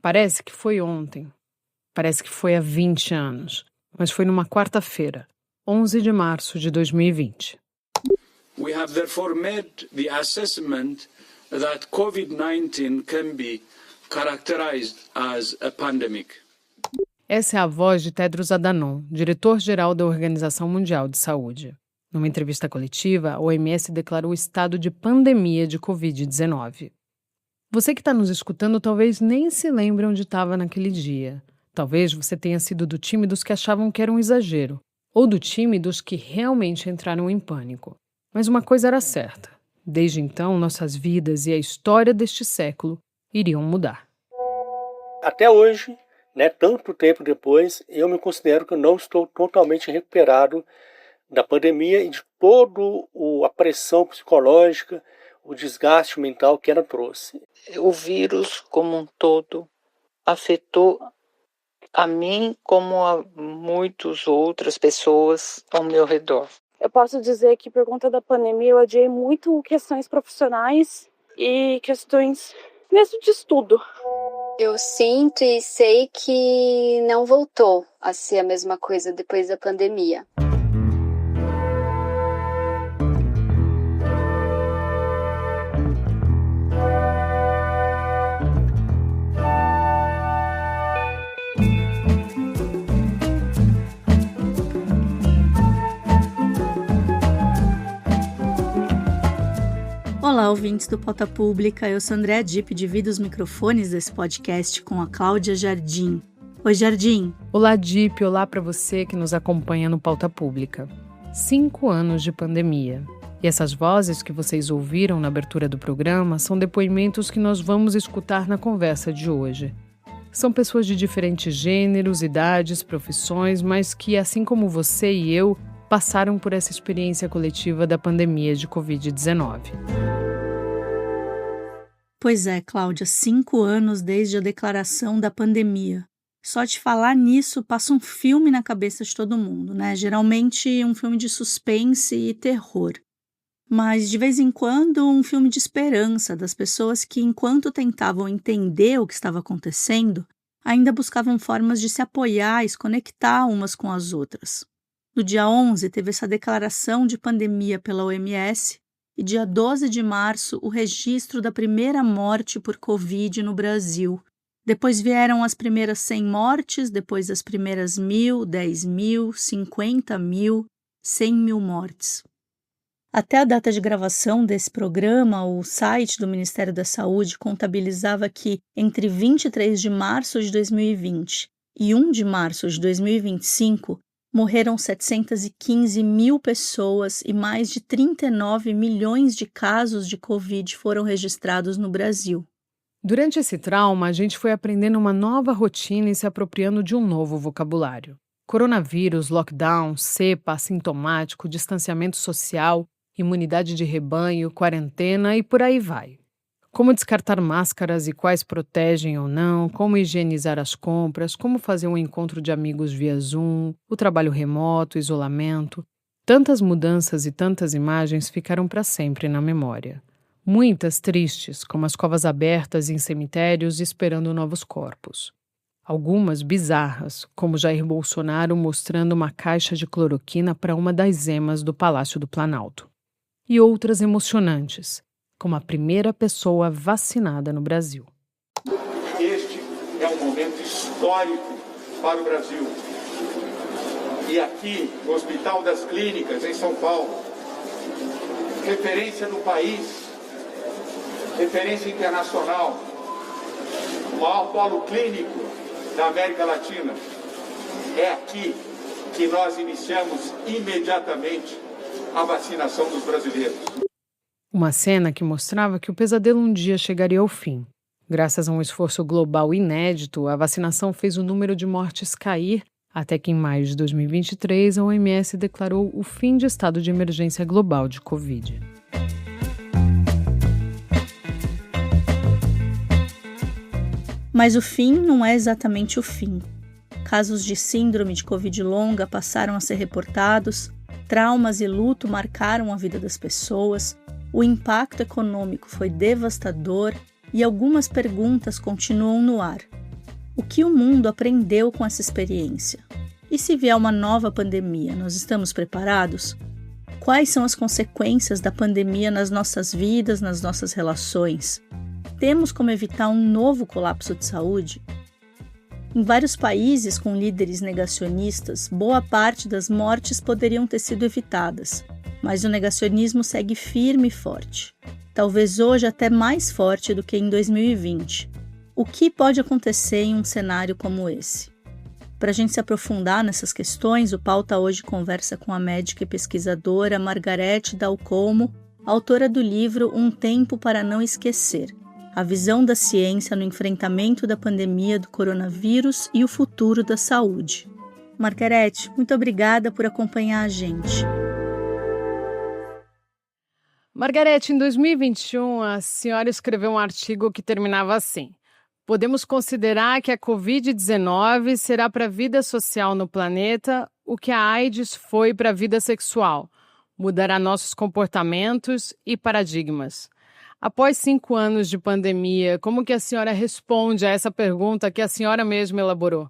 Parece que foi ontem, parece que foi há 20 anos, mas foi numa quarta-feira, 11 de março de 2020. We have therefore made the assessment that COVID-19 can be characterized as a pandemic. Essa é a voz de Tedros Adhanom, diretor-geral da Organização Mundial de Saúde. Numa entrevista coletiva, a OMS declarou estado de pandemia de Covid-19. Você que está nos escutando talvez nem se lembre onde estava naquele dia. Talvez você tenha sido do time dos que achavam que era um exagero, ou do time dos que realmente entraram em pânico. Mas uma coisa era certa. Desde então, nossas vidas e a história deste século iriam mudar. Até hoje, tanto tempo depois, eu me considero que eu não estou totalmente recuperado da pandemia e de toda a pressão psicológica, o desgaste mental que ela trouxe. O vírus, como um todo, afetou a mim como a muitas outras pessoas ao meu redor. Eu posso dizer que por conta da pandemia eu adiei muito questões profissionais e questões mesmo de estudo. Eu sinto e sei que não voltou a ser a mesma coisa depois da pandemia. Olá, ouvintes do Pauta Pública, eu sou Andréa Dipp, divido os microfones desse podcast com a Cláudia Jardim. Oi, Jardim. Olá, Dipp, olá para você que nos acompanha no Pauta Pública. 5 anos de pandemia. E essas vozes que vocês ouviram na abertura do programa são depoimentos que nós vamos escutar na conversa de hoje. São pessoas de diferentes gêneros, idades, profissões, mas que, assim como você e eu, passaram por essa experiência coletiva da pandemia de Covid-19. Pois é, Cláudia, 5 anos desde a declaração da pandemia. Só de falar nisso passa um filme na cabeça de todo mundo, né? Geralmente um filme de suspense e terror. Mas, de vez em quando, um filme de esperança das pessoas que, enquanto tentavam entender o que estava acontecendo, ainda buscavam formas de se apoiar e se conectar umas com as outras. No dia 11, teve essa declaração de pandemia pela OMS e dia 12 de março, o registro da primeira morte por Covid no Brasil. Depois vieram as primeiras 100 mortes, depois as primeiras 1.000, 10.000, 50.000, 100.000 mortes. Até a data de gravação desse programa, o site do Ministério da Saúde contabilizava que, entre 23 de março de 2020 e 1 de março de 2025, morreram 715 mil pessoas e mais de 39 milhões de casos de Covid foram registrados no Brasil. Durante esse trauma, a gente foi aprendendo uma nova rotina e se apropriando de um novo vocabulário. Coronavírus, lockdown, cepa, assintomático, distanciamento social, imunidade de rebanho, quarentena e por aí vai. Como descartar máscaras e quais protegem ou não, como higienizar as compras, como fazer um encontro de amigos via Zoom, o trabalho remoto, isolamento. Tantas mudanças e tantas imagens ficaram para sempre na memória. Muitas tristes, como as covas abertas em cemitérios esperando novos corpos. Algumas bizarras, como Jair Bolsonaro mostrando uma caixa de cloroquina para uma das emas do Palácio do Planalto. E outras emocionantes, como a primeira pessoa vacinada no Brasil. Este é um momento histórico para o Brasil. E aqui, no Hospital das Clínicas, em São Paulo, referência no país, referência internacional, o maior polo clínico da América Latina. É aqui que nós iniciamos imediatamente a vacinação dos brasileiros. Uma cena que mostrava que o pesadelo um dia chegaria ao fim. Graças a um esforço global inédito, a vacinação fez o número de mortes cair, até que em maio de 2023 a OMS declarou o fim de estado de emergência global de Covid. Mas o fim não é exatamente o fim. Casos de síndrome de Covid longa passaram a ser reportados, traumas e luto marcaram a vida das pessoas, o impacto econômico foi devastador e algumas perguntas continuam no ar. O que o mundo aprendeu com essa experiência? E se vier uma nova pandemia, nós estamos preparados? Quais são as consequências da pandemia nas nossas vidas, nas nossas relações? Temos como evitar um novo colapso de saúde? Em vários países com líderes negacionistas, boa parte das mortes poderiam ter sido evitadas, mas o negacionismo segue firme e forte. Talvez hoje até mais forte do que em 2020. O que pode acontecer em um cenário como esse? Para a gente se aprofundar nessas questões, o Pauta hoje conversa com a médica e pesquisadora Margarete Dal Colmo, autora do livro Um Tempo para Não Esquecer, a visão da ciência no enfrentamento da pandemia do coronavírus e o futuro da saúde. Margarete, muito obrigada por acompanhar a gente. Margarete, em 2021, a senhora escreveu um artigo que terminava assim: podemos considerar que a Covid-19 será para a vida social no planeta o que a AIDS foi para a vida sexual. Mudará nossos comportamentos e paradigmas. Após 5 anos de pandemia, como que a senhora responde a essa pergunta que a senhora mesma elaborou?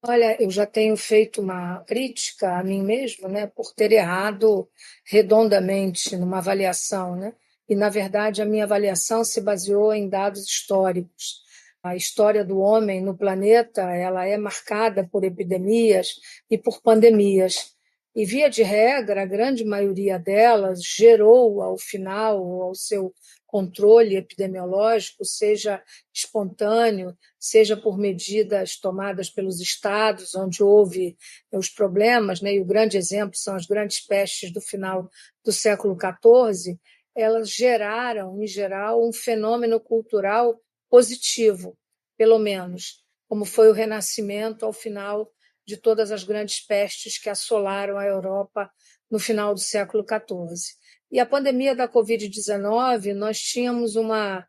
Olha, eu já tenho feito uma crítica a mim mesma, né, por ter errado redondamente numa avaliação, né? E, na verdade, a minha avaliação se baseou em dados históricos. A história do homem no planeta, ela é marcada por epidemias e por pandemias. E, via de regra, a grande maioria delas gerou, ao final, ao seu controle epidemiológico, seja espontâneo, seja por medidas tomadas pelos estados, onde houve os problemas, né? E o grande exemplo são as grandes pestes do final do século XIV, elas geraram, em geral, um fenômeno cultural positivo, pelo menos, como foi o Renascimento ao final de todas as grandes pestes que assolaram a Europa no final do século XIV. E a pandemia da Covid-19, nós tínhamos uma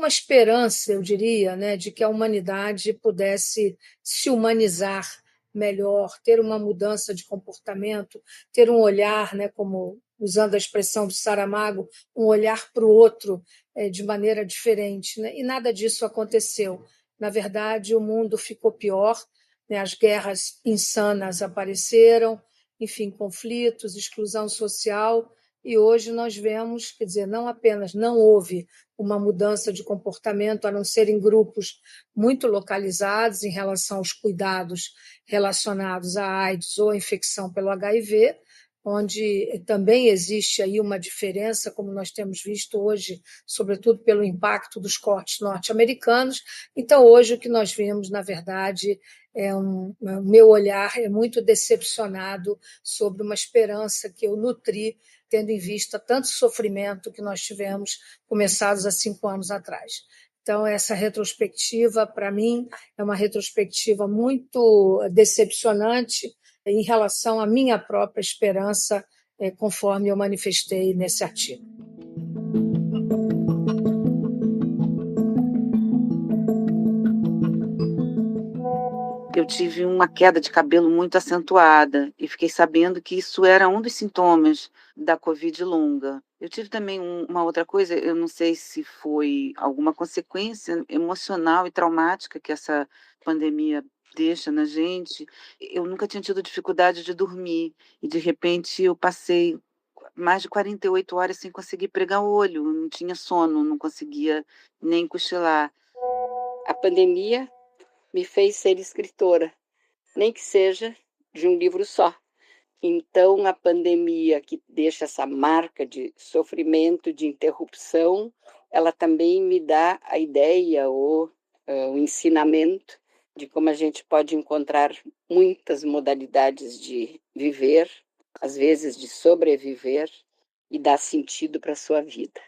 esperança, eu diria, né, de que a humanidade pudesse se humanizar melhor, ter uma mudança de comportamento, ter um olhar, né, como usando a expressão do Saramago, um olhar para o outro de maneira diferente, né? E nada disso aconteceu. Na verdade, o mundo ficou pior, né? As guerras insanas apareceram, enfim, conflitos, exclusão social, e hoje nós vemos, quer dizer, não apenas não houve uma mudança de comportamento, a não ser em grupos muito localizados em relação aos cuidados relacionados à AIDS ou à infecção pelo HIV, onde também existe aí uma diferença, como nós temos visto hoje, sobretudo pelo impacto dos cortes norte-americanos. Então, hoje, o que nós vemos, na verdade, o meu olhar é muito decepcionado sobre uma esperança que eu nutri, tendo em vista tanto sofrimento que nós tivemos começados há 5 anos atrás. Então, essa retrospectiva, para mim, é uma retrospectiva muito decepcionante em relação à minha própria esperança, conforme eu manifestei nesse artigo. Eu tive uma queda de cabelo muito acentuada e fiquei sabendo que isso era um dos sintomas da Covid longa. Eu tive também uma outra coisa, eu não sei se foi alguma consequência emocional e traumática que essa pandemia deixa na gente. Eu nunca tinha tido dificuldade de dormir e, de repente, eu passei mais de 48 horas sem conseguir pregar o olho, não tinha sono, não conseguia nem cochilar. A pandemia me fez ser escritora, nem que seja de um livro só. Então, a pandemia que deixa essa marca de sofrimento, de interrupção, ela também me dá a ideia ou o ensinamento de como a gente pode encontrar muitas modalidades de viver, às vezes de sobreviver e dar sentido para a sua vida.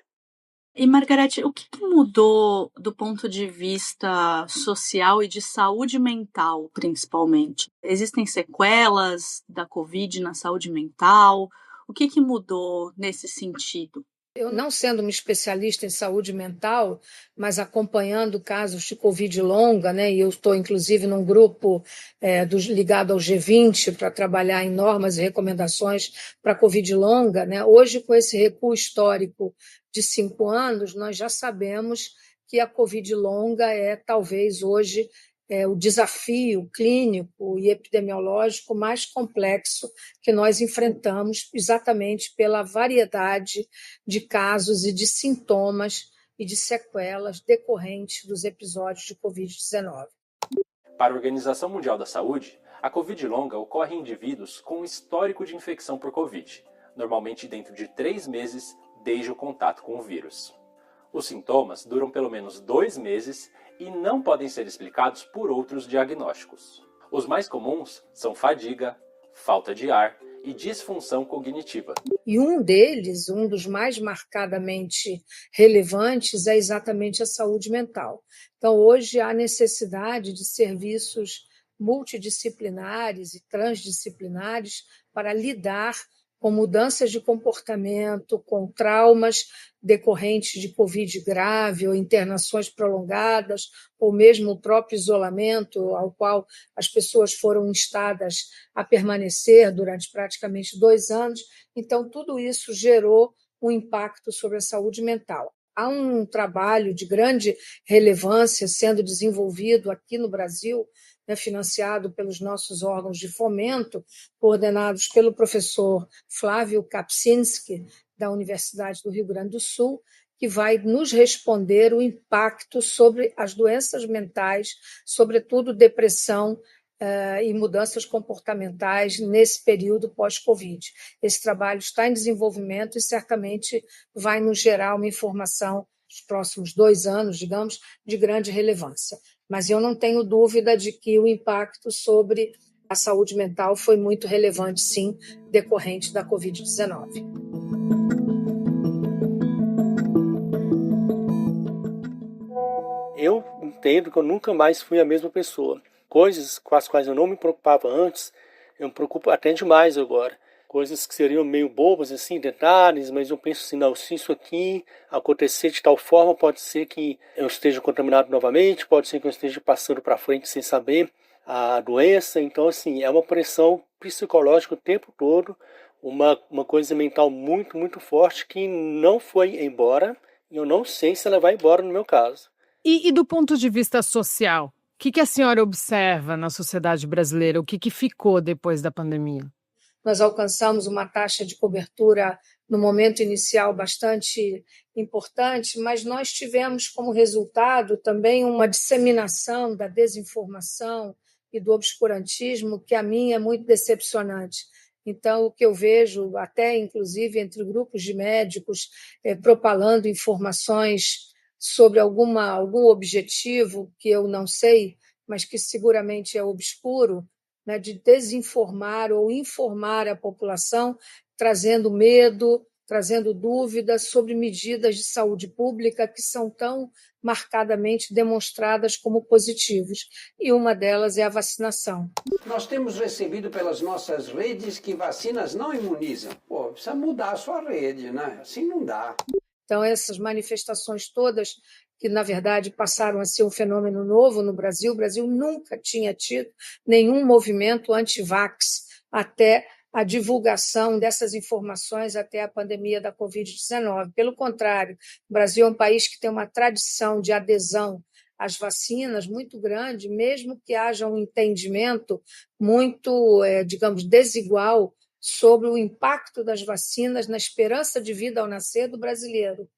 E, Margarete, o que mudou do ponto de vista social e de saúde mental, principalmente? Existem sequelas da Covid na saúde mental? O que mudou nesse sentido? Eu, não sendo uma especialista em saúde mental, mas acompanhando casos de Covid longa, né, e eu estou, inclusive, num grupo ligado ao G20 para trabalhar em normas e recomendações para Covid longa, né, hoje, com esse recuo histórico de 5 anos, nós já sabemos que a Covid longa é, talvez, hoje, o desafio clínico e epidemiológico mais complexo que nós enfrentamos, exatamente pela variedade de casos e de sintomas e de sequelas decorrentes dos episódios de Covid-19. Para a Organização Mundial da Saúde, a Covid longa ocorre em indivíduos com histórico de infecção por Covid, normalmente dentro de 3 meses desde o contato com o vírus. Os sintomas duram pelo menos 2 meses e não podem ser explicados por outros diagnósticos. Os mais comuns são fadiga, falta de ar e disfunção cognitiva. E um deles, um dos mais marcadamente relevantes, é exatamente a saúde mental. Então, hoje há necessidade de serviços multidisciplinares e transdisciplinares para lidar com mudanças de comportamento, com traumas decorrentes de Covid grave ou internações prolongadas, ou mesmo o próprio isolamento ao qual as pessoas foram instadas a permanecer durante praticamente 2 anos. Então, tudo isso gerou um impacto sobre a saúde mental. Há um trabalho de grande relevância sendo desenvolvido aqui no Brasil, financiado pelos nossos órgãos de fomento, coordenados pelo professor Flávio Kapczynski, da Universidade do Rio Grande do Sul, que vai nos responder o impacto sobre as doenças mentais, sobretudo depressão e mudanças comportamentais nesse período pós-Covid. Esse trabalho está em desenvolvimento e certamente vai nos gerar uma informação nos próximos 2 anos, digamos, de grande relevância. Mas eu não tenho dúvida de que o impacto sobre a saúde mental foi muito relevante, sim, decorrente da Covid-19. Eu entendo que eu nunca mais fui a mesma pessoa. Coisas com as quais eu não me preocupava antes, eu me preocupo até demais agora. Coisas que seriam meio bobas, assim, detalhes, mas eu penso assim, não, se isso aqui acontecer de tal forma, pode ser que eu esteja contaminado novamente, pode ser que eu esteja passando para frente sem saber a doença. Então, assim, é uma pressão psicológica o tempo todo, uma coisa mental muito, muito forte que não foi embora, e eu não sei se ela vai embora no meu caso. E do ponto de vista social, o que a senhora observa na sociedade brasileira? O que ficou depois da pandemia? Nós alcançamos uma taxa de cobertura no momento inicial bastante importante, mas nós tivemos como resultado também uma disseminação da desinformação e do obscurantismo que a mim é muito decepcionante. Então, o que eu vejo, até inclusive entre grupos de médicos, propalando informações sobre algum objetivo que eu não sei, mas que seguramente é obscuro, de desinformar ou informar a população, trazendo medo, trazendo dúvidas sobre medidas de saúde pública que são tão marcadamente demonstradas como positivos. E uma delas é a vacinação. Nós temos recebido pelas nossas redes que vacinas não imunizam. Precisa mudar a sua rede, né? Assim não dá. Então, essas manifestações todas, que, na verdade, passaram a ser um fenômeno novo no Brasil. O Brasil nunca tinha tido nenhum movimento anti-vax até a divulgação dessas informações até a pandemia da Covid-19. Pelo contrário, o Brasil é um país que tem uma tradição de adesão às vacinas muito grande, mesmo que haja um entendimento muito, digamos, desigual sobre o impacto das vacinas na esperança de vida ao nascer do brasileiro.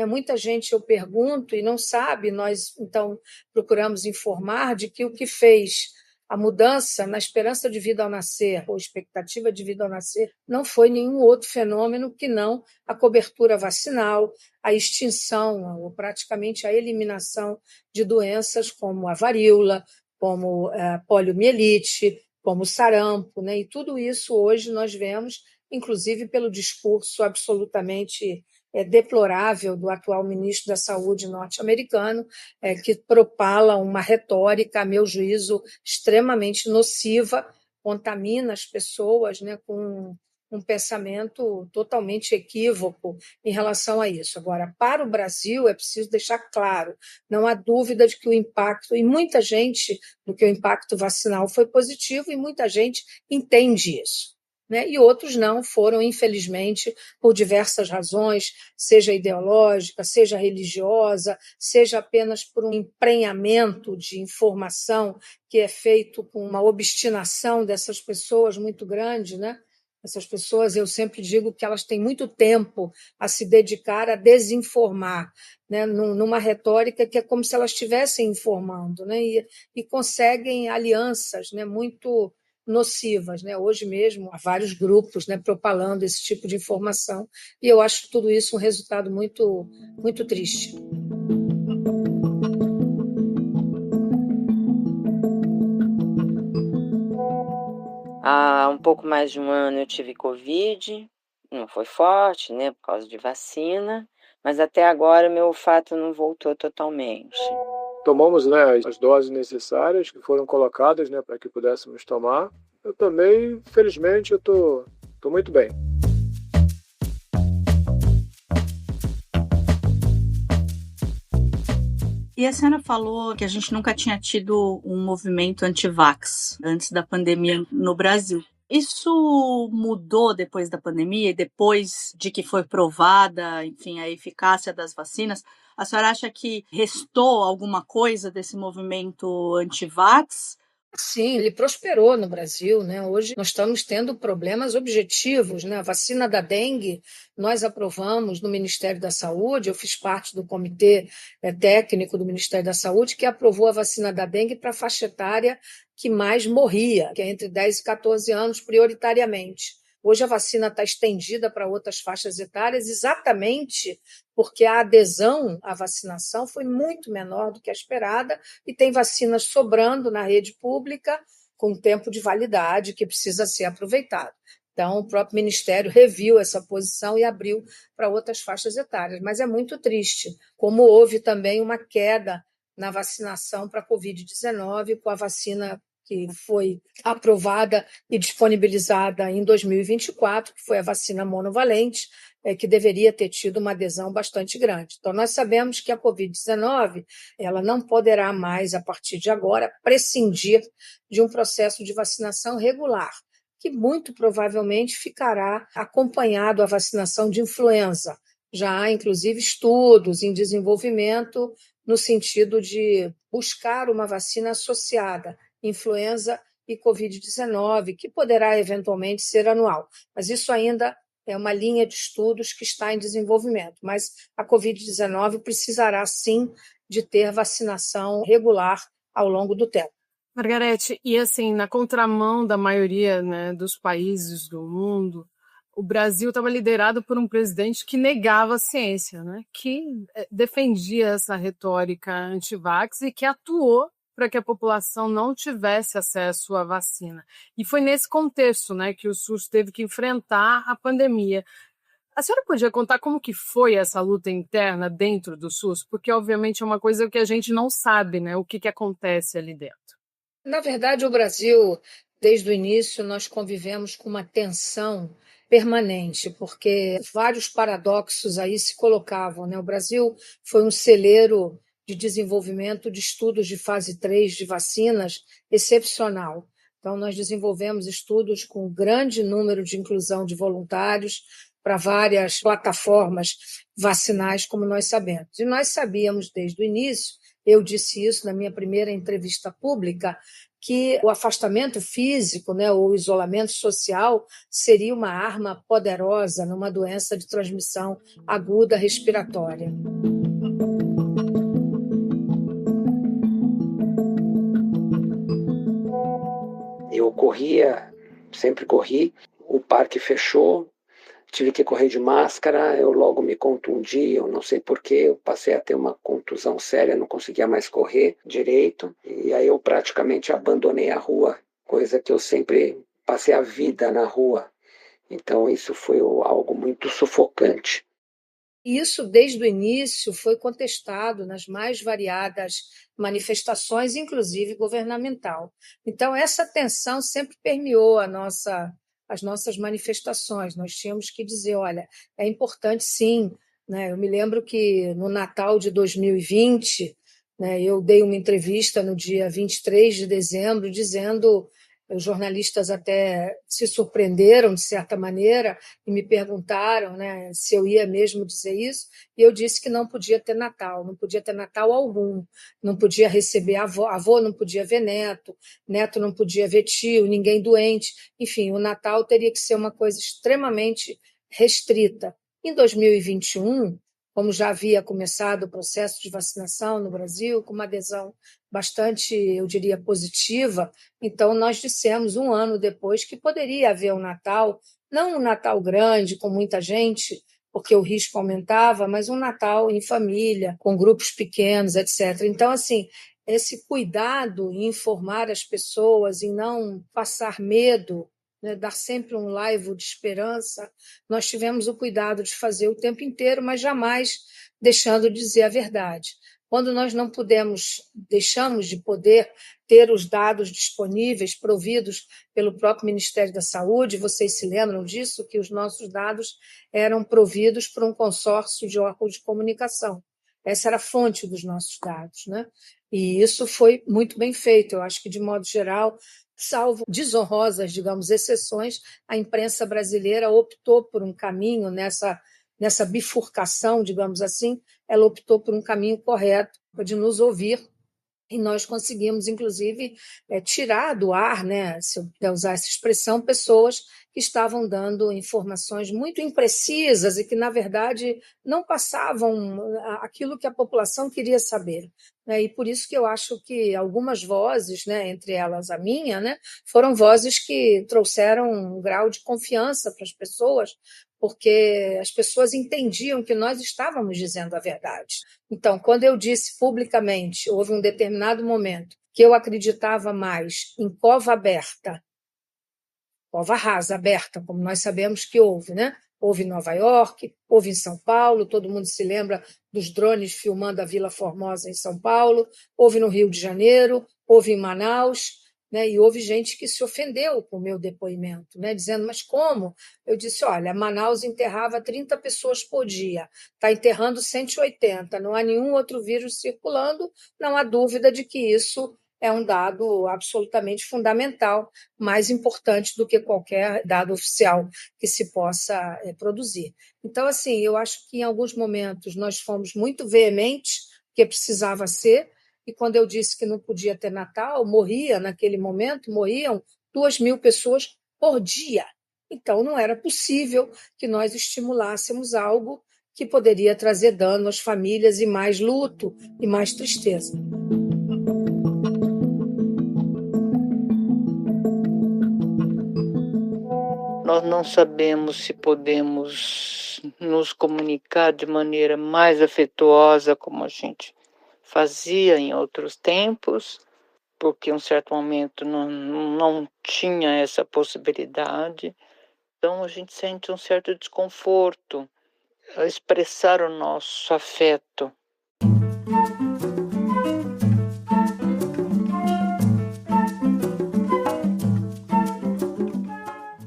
Muita gente, eu pergunto, e não sabe, nós então procuramos informar de que o que fez a mudança na esperança de vida ao nascer, ou expectativa de vida ao nascer, não foi nenhum outro fenômeno que não a cobertura vacinal, a extinção, ou praticamente a eliminação de doenças como a varíola, como a poliomielite, como o sarampo, E tudo isso hoje nós vemos, inclusive pelo discurso absolutamente deplorável do atual ministro da Saúde norte-americano, que propala uma retórica, a meu juízo, extremamente nociva, contamina as pessoas com um pensamento totalmente equívoco em relação a isso. Agora, para o Brasil, é preciso deixar claro, não há dúvida de que o impacto, e muita gente, do que o impacto vacinal foi positivo, e muita gente entende isso. né? E outros não foram, infelizmente, por diversas razões, seja ideológica, seja religiosa, seja apenas por um emprenhamento de informação que é feito com uma obstinação dessas pessoas muito grande, né? Essas pessoas, eu sempre digo que elas têm muito tempo a se dedicar a desinformar, né? Numa retórica que é como se elas estivessem informando, né? E conseguem alianças, né? Muito nocivas, né? Hoje mesmo há vários grupos, né, propalando esse tipo de informação e eu acho tudo isso um resultado muito triste. Há um pouco mais de um ano eu tive Covid, não foi forte, né, por causa de vacina, mas até agora meu olfato não voltou totalmente. Tomamos, né, as doses necessárias que foram colocadas, né, para que pudéssemos tomar. Eu tomei, felizmente, eu tô muito bem. E a senhora falou que a gente nunca tinha tido um movimento anti-vax antes da pandemia no Brasil. Isso mudou depois da pandemia e depois de que foi provada, enfim, a eficácia das vacinas? A senhora acha que restou alguma coisa desse movimento anti-vax? Sim, ele prosperou no Brasil, né? Hoje nós estamos tendo problemas objetivos, né? A vacina da dengue nós aprovamos no Ministério da Saúde, eu fiz parte do comitê técnico do Ministério da Saúde que aprovou a vacina da dengue para a faixa etária que mais morria, que é entre 10 e 14 anos prioritariamente. Hoje a vacina está estendida para outras faixas etárias exatamente porque a adesão à vacinação foi muito menor do que a esperada e tem vacinas sobrando na rede pública com tempo de validade que precisa ser aproveitado. Então, o próprio Ministério reviu essa posição e abriu para outras faixas etárias. Mas é muito triste, como houve também uma queda na vacinação para a Covid-19 com a vacina que foi aprovada e disponibilizada em 2024, que foi a vacina monovalente, que deveria ter tido uma adesão bastante grande. Então, nós sabemos que a Covid-19 ela não poderá mais, a partir de agora, prescindir de um processo de vacinação regular, que muito provavelmente ficará acompanhado à vacinação de influenza. Já há, inclusive, estudos em desenvolvimento no sentido de buscar uma vacina associada influenza e Covid-19, que poderá eventualmente ser anual. Mas isso ainda é uma linha de estudos que está em desenvolvimento. Mas a Covid-19 precisará, sim, de ter vacinação regular ao longo do tempo. Margarete, e assim, na contramão da maioria, né, dos países do mundo, o Brasil estava liderado por um presidente que negava a ciência, né, que defendia essa retórica anti-vax e que atuou para que a população não tivesse acesso à vacina. E foi nesse contexto, né, que o SUS teve que enfrentar a pandemia. A senhora podia contar como que foi essa luta interna dentro do SUS? Porque, obviamente, é uma coisa que a gente não sabe, né, o que acontece ali dentro. Na verdade, o Brasil, desde o início, nós convivemos com uma tensão permanente, porque vários paradoxos aí se colocavam, né? O Brasil foi um celeiro de desenvolvimento de estudos de fase 3 de vacinas excepcional. Então, nós desenvolvemos estudos com grande número de inclusão de voluntários para várias plataformas vacinais, como nós sabemos. E nós sabíamos desde o início, eu disse isso na minha primeira entrevista pública, que o afastamento físico, né, ou o isolamento social seria uma arma poderosa numa doença de transmissão aguda respiratória. Eu corria, sempre corri, o parque fechou, tive que correr de máscara, eu logo me contundi, eu não sei porquê, eu passei a ter uma contusão séria, não conseguia mais correr direito, e aí eu praticamente abandonei a rua, coisa que eu sempre passei a vida na rua. Então isso foi algo muito sufocante. Isso, desde o início, foi contestado nas mais variadas manifestações, inclusive governamental. Então, essa tensão sempre permeou as nossas manifestações. Nós tínhamos que dizer, olha, é importante sim, né? Eu me lembro que no Natal de 2020, né, eu dei uma entrevista no dia 23 de dezembro dizendo Os jornalistas até se surpreenderam, de certa maneira, e me perguntaram, né, se eu ia mesmo dizer isso, e eu disse que não podia ter Natal, não podia ter Natal algum, não podia receber avô não podia ver neto, neto não podia ver tio, ninguém doente, enfim, o Natal teria que ser uma coisa extremamente restrita. Em 2021, como já havia começado o processo de vacinação no Brasil, com uma adesão bastante, eu diria, positiva, então nós dissemos, um ano depois, que poderia haver um Natal, não um Natal grande, com muita gente, porque o risco aumentava, mas um Natal em família, com grupos pequenos, etc. Então, assim, esse cuidado em informar as pessoas, em não passar medo, né, dar sempre um laivo de esperança, nós tivemos o cuidado de fazer o tempo inteiro, mas jamais deixando de dizer a verdade. Quando nós não deixamos de poder ter os dados disponíveis, providos pelo próprio Ministério da Saúde, vocês se lembram disso, que os nossos dados eram providos por um consórcio de órgãos de comunicação. Essa era a fonte dos nossos dados, né? E isso foi muito bem feito. Eu acho que, de modo geral, salvo desonrosas, digamos, exceções, a imprensa brasileira optou por um caminho nessa bifurcação, digamos assim, ela optou por um caminho correto de nos ouvir, e nós conseguimos, inclusive, tirar do ar, né, se eu puder usar essa expressão, pessoas que estavam dando informações muito imprecisas e que, na verdade, não passavam aquilo que a população queria saber. E por isso que eu acho que algumas vozes, né, entre elas a minha, né, foram vozes que trouxeram um grau de confiança para as pessoas, porque as pessoas entendiam que nós estávamos dizendo a verdade. Então, quando eu disse publicamente, houve um determinado momento que eu acreditava mais em cova aberta, cova rasa, aberta, como nós sabemos que houve, né? Houve em Nova York, houve em São Paulo, todo mundo se lembra dos drones filmando a Vila Formosa em São Paulo, houve no Rio de Janeiro, houve em Manaus, né? E houve gente que se ofendeu com o meu depoimento, né? Dizendo, mas como? Eu disse, olha, Manaus enterrava 30 pessoas por dia, está enterrando 180, não há nenhum outro vírus circulando, não há dúvida de que isso é um dado absolutamente fundamental, mais importante do que qualquer dado oficial que se possa produzir. Então, assim, eu acho que em alguns momentos nós fomos muito veementes, porque precisava ser, e quando eu disse que não podia ter Natal, naquele momento, morriam 2.000 pessoas por dia. Então, não era possível que nós estimulássemos algo que poderia trazer dano às famílias e mais luto e mais tristeza. Nós não sabemos se podemos nos comunicar de maneira mais afetuosa, como a gente fazia em outros tempos, porque em um certo momento não tinha essa possibilidade. Então a gente sente um certo desconforto a expressar o nosso afeto.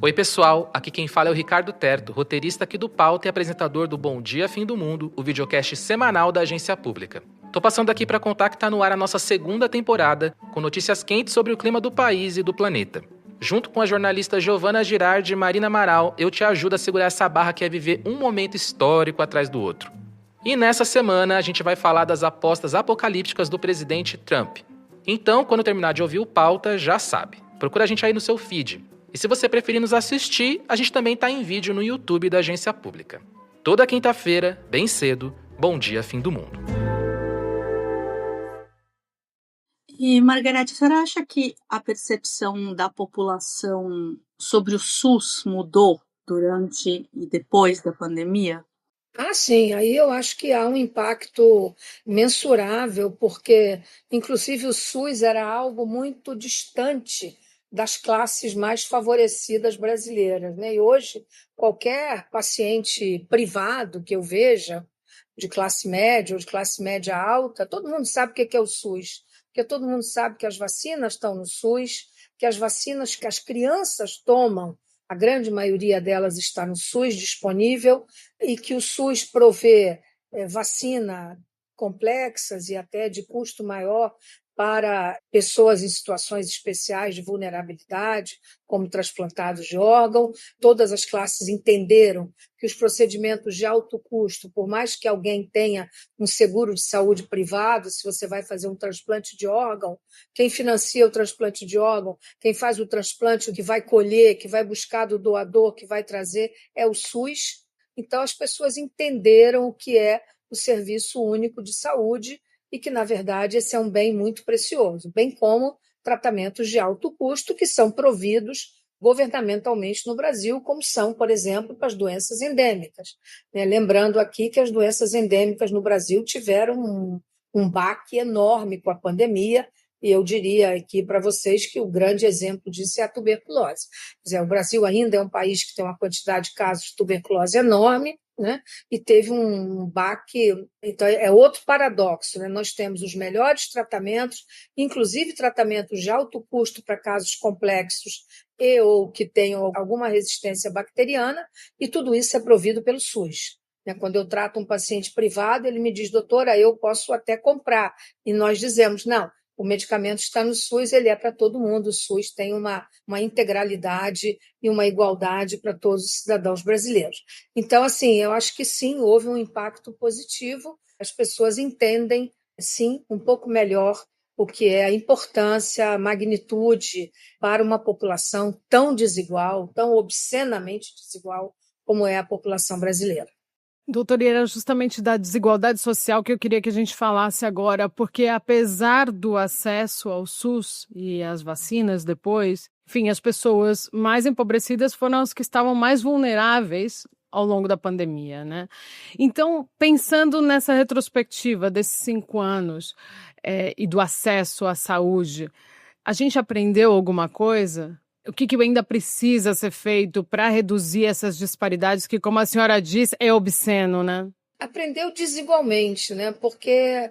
Oi pessoal, aqui quem fala é o Ricardo Terto, roteirista aqui do Pauta e apresentador do Bom Dia Fim do Mundo, o videocast semanal da Agência Pública. Tô passando aqui para contar que tá no ar a nossa segunda temporada, com notícias quentes sobre o clima do país e do planeta. Junto com a jornalista Giovana Girardi e Marina Amaral, eu te ajudo a segurar essa barra que é viver um momento histórico atrás do outro. E nessa semana a gente vai falar das apostas apocalípticas do presidente Trump. Então, quando terminar de ouvir o Pauta, já sabe. Procura a gente aí no seu feed. E se você preferir nos assistir, a gente também está em vídeo no YouTube da Agência Pública. Toda quinta-feira, bem cedo, Bom Dia Fim do Mundo. E, Margarete, você acha que a percepção da população sobre o SUS mudou durante e depois da pandemia? Sim, aí eu acho que há um impacto mensurável, porque, inclusive, o SUS era algo muito distante das classes mais favorecidas brasileiras, né? E hoje, qualquer paciente privado que eu veja, de classe média ou de classe média alta, todo mundo sabe o que é o SUS, porque todo mundo sabe que as vacinas estão no SUS, que as vacinas que as crianças tomam, a grande maioria delas está no SUS disponível, e que o SUS provê vacina complexas e até de custo maior para pessoas em situações especiais de vulnerabilidade, como transplantados de órgão. Todas as classes entenderam que os procedimentos de alto custo, por mais que alguém tenha um seguro de saúde privado, se você vai fazer um transplante de órgão, quem financia o transplante de órgão, quem faz o transplante, o que vai colher, que vai buscar do doador, que vai trazer, é o SUS. Então, as pessoas entenderam o que é o Serviço Único de Saúde e que, na verdade, esse é um bem muito precioso, bem como tratamentos de alto custo que são providos governamentalmente no Brasil, como são, por exemplo, para as doenças endêmicas. Lembrando aqui que as doenças endêmicas no Brasil tiveram um baque enorme com a pandemia, e eu diria aqui para vocês que o grande exemplo disso é a tuberculose. Quer dizer, o Brasil ainda é um país que tem uma quantidade de casos de tuberculose enorme, né? E teve um baque. Então, é outro paradoxo, né? Nós temos os melhores tratamentos, inclusive tratamentos de alto custo para casos complexos e ou que tenham alguma resistência bacteriana, e tudo isso é provido pelo SUS. Quando eu trato um paciente privado, ele me diz, doutora, eu posso até comprar. E nós dizemos, não, o medicamento está no SUS, ele é para todo mundo. O SUS tem uma integralidade e uma igualdade para todos os cidadãos brasileiros. Então, assim, eu acho que sim, houve um impacto positivo. As pessoas entendem, sim, um pouco melhor o que é a importância, a magnitude para uma população tão desigual, tão obscenamente desigual como é a população brasileira. Doutora, era justamente da desigualdade social que eu queria que a gente falasse agora, porque apesar do acesso ao SUS e às vacinas depois, enfim, as pessoas mais empobrecidas foram as que estavam mais vulneráveis ao longo da pandemia, né? Então, pensando nessa retrospectiva desses 5 anos e do acesso à saúde, a gente aprendeu alguma coisa? O que ainda precisa ser feito para reduzir essas disparidades que, como a senhora diz, é obsceno, né? Aprendeu desigualmente, né? Porque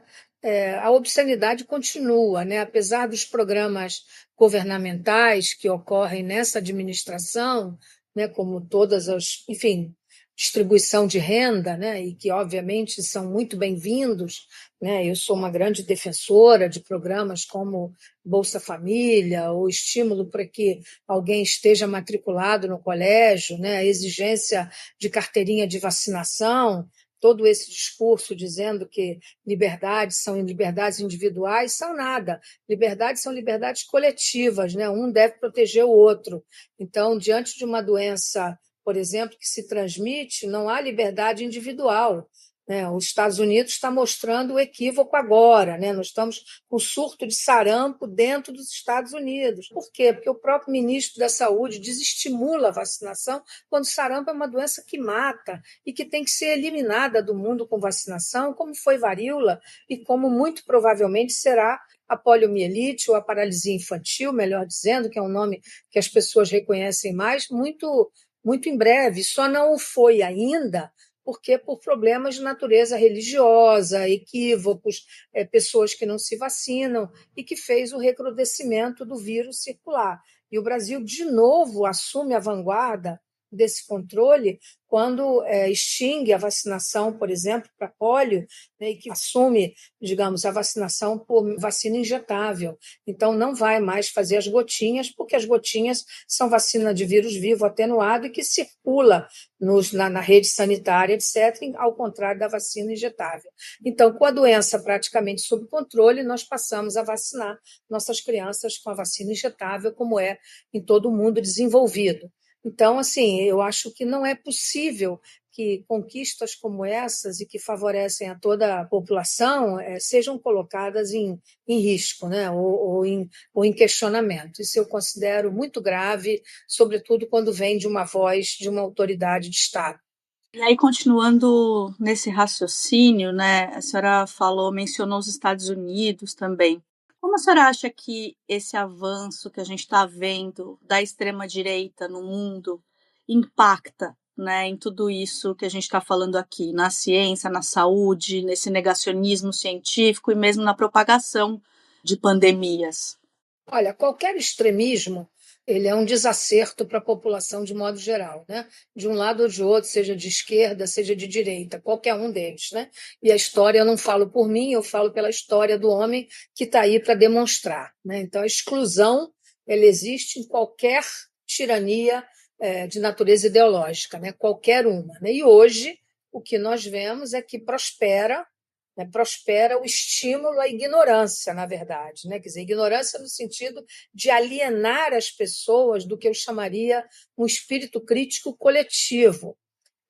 a obscenidade continua, né? Apesar dos programas governamentais que ocorrem nessa administração, né? Como todas as, enfim, distribuição de renda, né? E que, obviamente, são muito bem-vindos, né? Eu sou uma grande defensora de programas como Bolsa Família, ou estímulo para que alguém esteja matriculado no colégio, né? A exigência de carteirinha de vacinação, todo esse discurso dizendo que liberdades são liberdades individuais, são nada. Liberdades são liberdades coletivas, né? Um deve proteger o outro. Então, diante de uma doença, por exemplo, que se transmite, não há liberdade individual. Os Estados Unidos está mostrando o equívoco agora, né? Nós estamos com surto de sarampo dentro dos Estados Unidos. Por quê? Porque o próprio ministro da Saúde desestimula a vacinação quando o sarampo é uma doença que mata e que tem que ser eliminada do mundo com vacinação, como foi varíola e como muito provavelmente será a poliomielite ou a paralisia infantil, melhor dizendo, que é um nome que as pessoas reconhecem mais, muito, muito em breve. Só não o foi ainda porque por problemas de natureza religiosa, equívocos, pessoas que não se vacinam e que fez o recrudescimento do vírus circular. E o Brasil, de novo, assume a vanguarda desse controle quando extingue a vacinação, por exemplo, para pólio, né, e que assume, digamos, a vacinação por vacina injetável. Então, não vai mais fazer as gotinhas, porque as gotinhas são vacina de vírus vivo atenuado e que circula na rede sanitária, etc., ao contrário da vacina injetável. Então, com a doença praticamente sob controle, nós passamos a vacinar nossas crianças com a vacina injetável, como é em todo o mundo desenvolvido. Então, assim, eu acho que não é possível que conquistas como essas e que favorecem a toda a população sejam colocadas em risco, né? ou em questionamento. Isso eu considero muito grave, sobretudo quando vem de uma voz de uma autoridade de Estado. E aí, continuando nesse raciocínio, né, a senhora mencionou os Estados Unidos também. Como a senhora acha que esse avanço que a gente está vendo da extrema-direita no mundo impacta, né, em tudo isso que a gente está falando aqui, na ciência, na saúde, nesse negacionismo científico e mesmo na propagação de pandemias? Olha, qualquer extremismo ele é um desacerto para a população de modo geral, né? De um lado ou de outro, seja de esquerda, seja de direita, qualquer um deles, né? E a história, eu não falo por mim, eu falo pela história do homem que está aí para demonstrar, né? Então, a exclusão, ela existe em qualquer tirania de natureza ideológica, né? Qualquer uma, né? E hoje, o que nós vemos é que prospera o estímulo à ignorância, na verdade, né? Quer dizer, ignorância no sentido de alienar as pessoas do que eu chamaria um espírito crítico coletivo.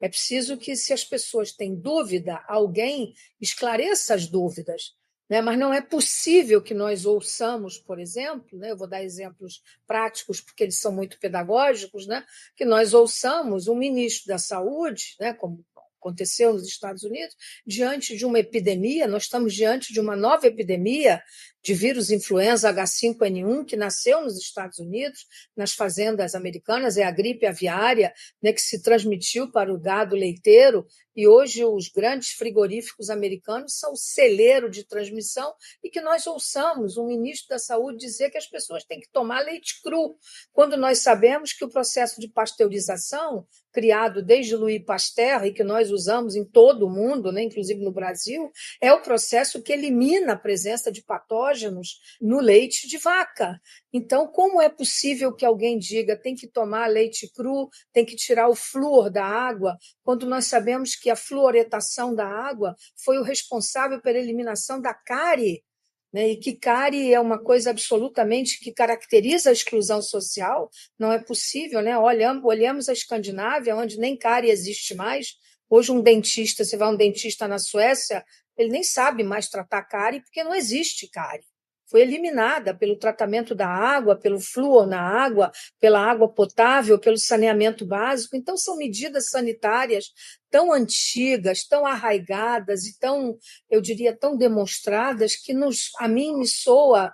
É preciso que, se as pessoas têm dúvida, alguém esclareça as dúvidas, né? Mas não é possível que nós ouçamos, por exemplo, né? Eu vou dar exemplos práticos porque eles são muito pedagógicos, né? Que nós ouçamos um ministro da Saúde, né? Como aconteceu nos Estados Unidos, diante de uma epidemia, nós estamos diante de uma nova epidemia de vírus influenza H5N1 que nasceu nos Estados Unidos, nas fazendas americanas, é a gripe aviária, né, que se transmitiu para o gado leiteiro, e hoje os grandes frigoríficos americanos são o celeiro de transmissão, e que nós ouçamos um ministro da Saúde dizer que as pessoas têm que tomar leite cru, quando nós sabemos que o processo de pasteurização, criado desde Louis Pasteur e que nós usamos em todo o mundo, né, inclusive no Brasil, é o processo que elimina a presença de patógenos no leite de vaca. Então, como é possível que alguém diga tem que tomar leite cru, tem que tirar o flúor da água, quando nós sabemos que a fluoretação da água foi o responsável pela eliminação da cárie, né? E que cárie é uma coisa absolutamente que caracteriza a exclusão social, não é possível, né? Olhamos a Escandinávia, onde nem cárie existe mais. Hoje você vai a um dentista na Suécia, ele nem sabe mais tratar cárie, porque não existe cárie. Foi eliminada pelo tratamento da água, pelo flúor na água, pela água potável, pelo saneamento básico. Então, são medidas sanitárias tão antigas, tão arraigadas e tão, eu diria, tão demonstradas que a mim me soa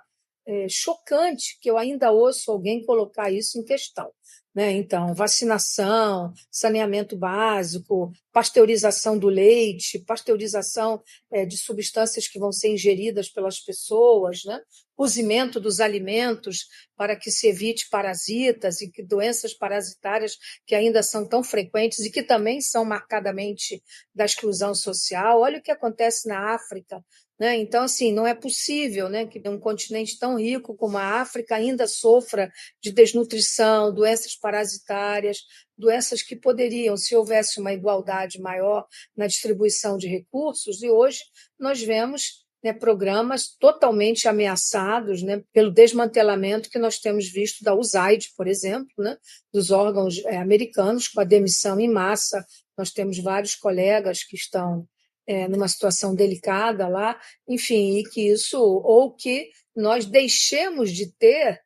chocante que eu ainda ouço alguém colocar isso em questão. Né? Então, vacinação, saneamento básico, pasteurização do leite, pasteurização de substâncias que vão ser ingeridas pelas pessoas, né? Cozimento dos alimentos para que se evite parasitas e que doenças parasitárias que ainda são tão frequentes e que também são marcadamente da exclusão social. Olha o que acontece na África. Né? Então, assim, não é possível, né, que um continente tão rico como a África ainda sofra de desnutrição, doenças parasitárias, doenças que poderiam, se houvesse uma igualdade maior na distribuição de recursos, e hoje nós vemos, né, programas totalmente ameaçados, né, pelo desmantelamento que nós temos visto da USAID, por exemplo, né, dos órgãos americanos, com a demissão em massa. Nós temos vários colegas que estão numa situação delicada lá, enfim, e que isso, ou que nós deixemos de ter,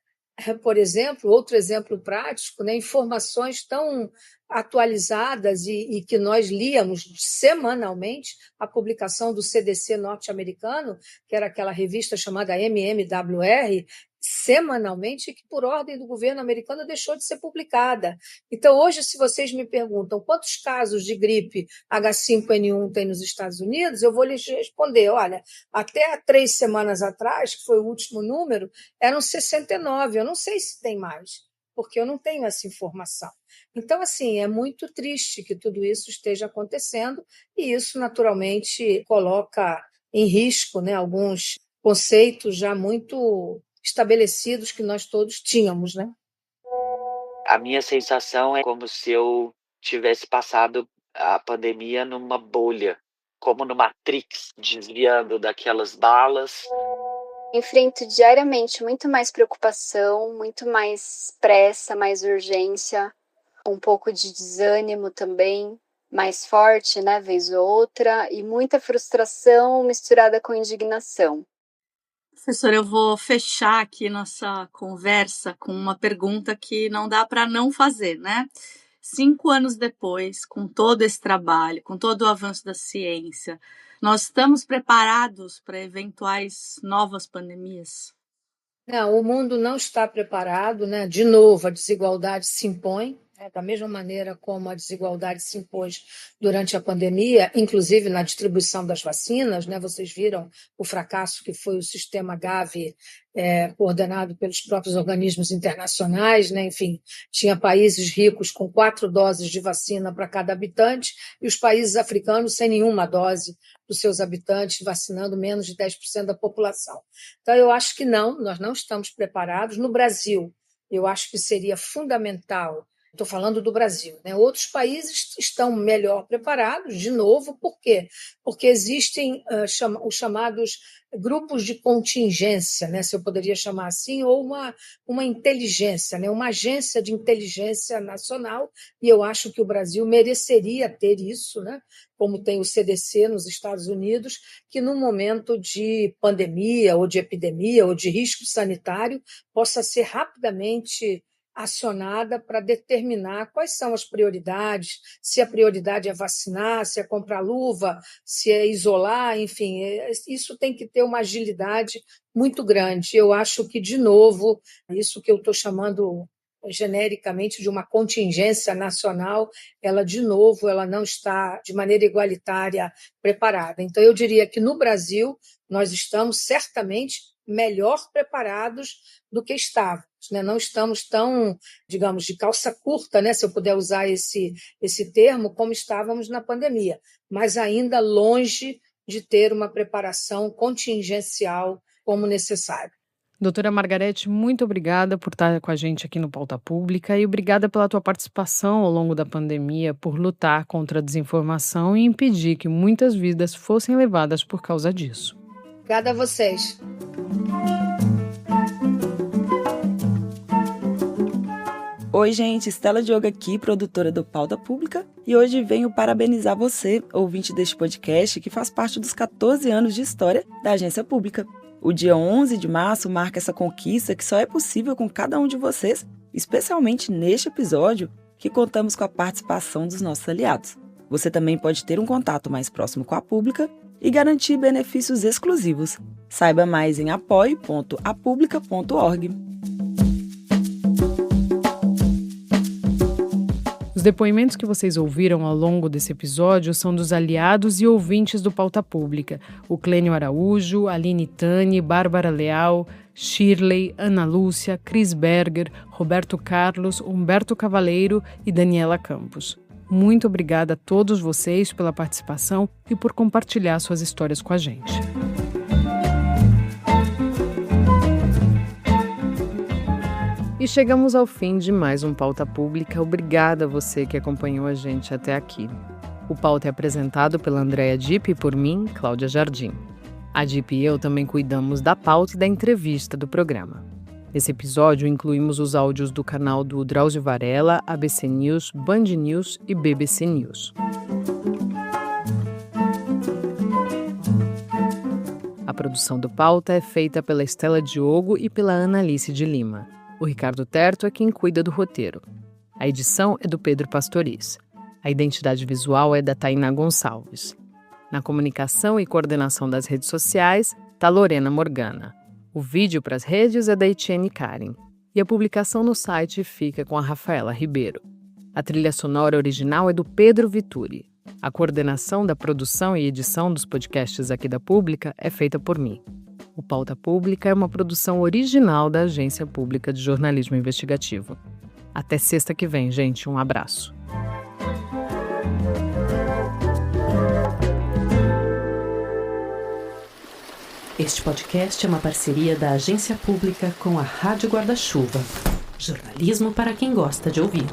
por exemplo, outro exemplo prático, né, informações tão atualizadas e que nós líamos semanalmente, a publicação do CDC norte-americano, que era aquela revista chamada MMWR, semanalmente, que por ordem do governo americano deixou de ser publicada. Então, hoje, se vocês me perguntam quantos casos de gripe H5N1 tem nos Estados Unidos, eu vou lhes responder, olha, até há 3 semanas atrás, que foi o último número, eram 69, eu não sei se tem mais, porque eu não tenho essa informação. Então, assim, é muito triste que tudo isso esteja acontecendo e isso, naturalmente, coloca em risco, né, alguns conceitos já muito estabelecidos que nós todos tínhamos, né? A minha sensação é como se eu tivesse passado a pandemia numa bolha, como no Matrix, desviando daquelas balas. Enfrento diariamente muito mais preocupação, muito mais pressa, mais urgência, um pouco de desânimo também, mais forte, né, vez ou outra, e muita frustração misturada com indignação. Professora, eu vou fechar aqui nossa conversa com uma pergunta que não dá para não fazer, né? 5 anos depois, com todo esse trabalho, com todo o avanço da ciência, nós estamos preparados para eventuais novas pandemias? Não, o mundo não está preparado, né? De novo, a desigualdade se impõe. Da mesma maneira como a desigualdade se impôs durante a pandemia, inclusive na distribuição das vacinas, né? Vocês viram o fracasso que foi o sistema Gavi, coordenado pelos próprios organismos internacionais, né? Enfim, tinha países ricos com 4 doses de vacina para cada habitante e os países africanos sem nenhuma dose dos seus habitantes, vacinando menos de 10% da população. Então, eu acho que nós não estamos preparados. No Brasil, eu acho que seria fundamental. Estou falando do Brasil, né? Outros países estão melhor preparados, de novo, por quê? Porque existem os chamados grupos de contingência, né? Se eu poderia chamar assim, ou uma inteligência, né? Uma agência de inteligência nacional, e eu acho que o Brasil mereceria ter isso, né? Como tem o CDC nos Estados Unidos, que num momento de pandemia, ou de epidemia, ou de risco sanitário, possa ser rapidamente acionada para determinar quais são as prioridades, se a prioridade é vacinar, se é comprar luva, se é isolar, enfim, isso tem que ter uma agilidade muito grande. Eu acho que, de novo, isso que eu estou chamando genericamente de uma contingência nacional, ela não está de maneira igualitária preparada. Então, eu diria que no Brasil nós estamos certamente melhor preparados do que estávamos, né? Não estamos tão, digamos, de calça curta, né? Se eu puder usar esse termo, como estávamos na pandemia, mas ainda longe de ter uma preparação contingencial como necessário. Doutora Margarete, muito obrigada por estar com a gente aqui no Pauta Pública e obrigada pela tua participação ao longo da pandemia, por lutar contra a desinformação e impedir que muitas vidas fossem levadas por causa disso. Obrigada a vocês. Oi, gente, Estela Diogo aqui, produtora do Pauta Pública, e hoje venho parabenizar você, ouvinte deste podcast, que faz parte dos 14 anos de história da Agência Pública. O dia 11 de março marca essa conquista que só é possível com cada um de vocês, especialmente neste episódio, que contamos com a participação dos nossos aliados. Você também pode ter um contato mais próximo com a Pública e garantir benefícios exclusivos. Saiba mais em apoie.apublica.org. Os depoimentos que vocês ouviram ao longo desse episódio são dos aliados e ouvintes do Pauta Pública: o Clênio Araújo, Aline Tani, Bárbara Leal, Shirley, Ana Lúcia, Cris Berger, Roberto Carlos, Humberto Cavaleiro e Daniela Campos. Muito obrigada a todos vocês pela participação e por compartilhar suas histórias com a gente. E chegamos ao fim de mais um Pauta Pública. Obrigada a você que acompanhou a gente até aqui. O Pauta é apresentado pela Andréa Dipp e por mim, Cláudia Jardim. A Dipp e eu também cuidamos da pauta e da entrevista do programa. Nesse episódio, incluímos os áudios do canal do Drauzio Varela, ABC News, Band News e BBC News. A produção do Pauta é feita pela Estela Diogo e pela Analice de Lima. O Ricardo Terto é quem cuida do roteiro. A edição é do Pedro Pastoriz. A identidade visual é da Tainá Gonçalves. Na comunicação e coordenação das redes sociais, está Lorena Morgana. O vídeo para as redes é da Etienne Karen. E a publicação no site fica com a Rafaela Ribeiro. A trilha sonora original é do Pedro Vituri. A coordenação da produção e edição dos podcasts aqui da Pública é feita por mim. O Pauta Pública é uma produção original da Agência Pública de Jornalismo Investigativo. Até sexta que vem, gente. Um abraço. Este podcast é uma parceria da Agência Pública com a Rádio Guarda-Chuva. Jornalismo para quem gosta de ouvir.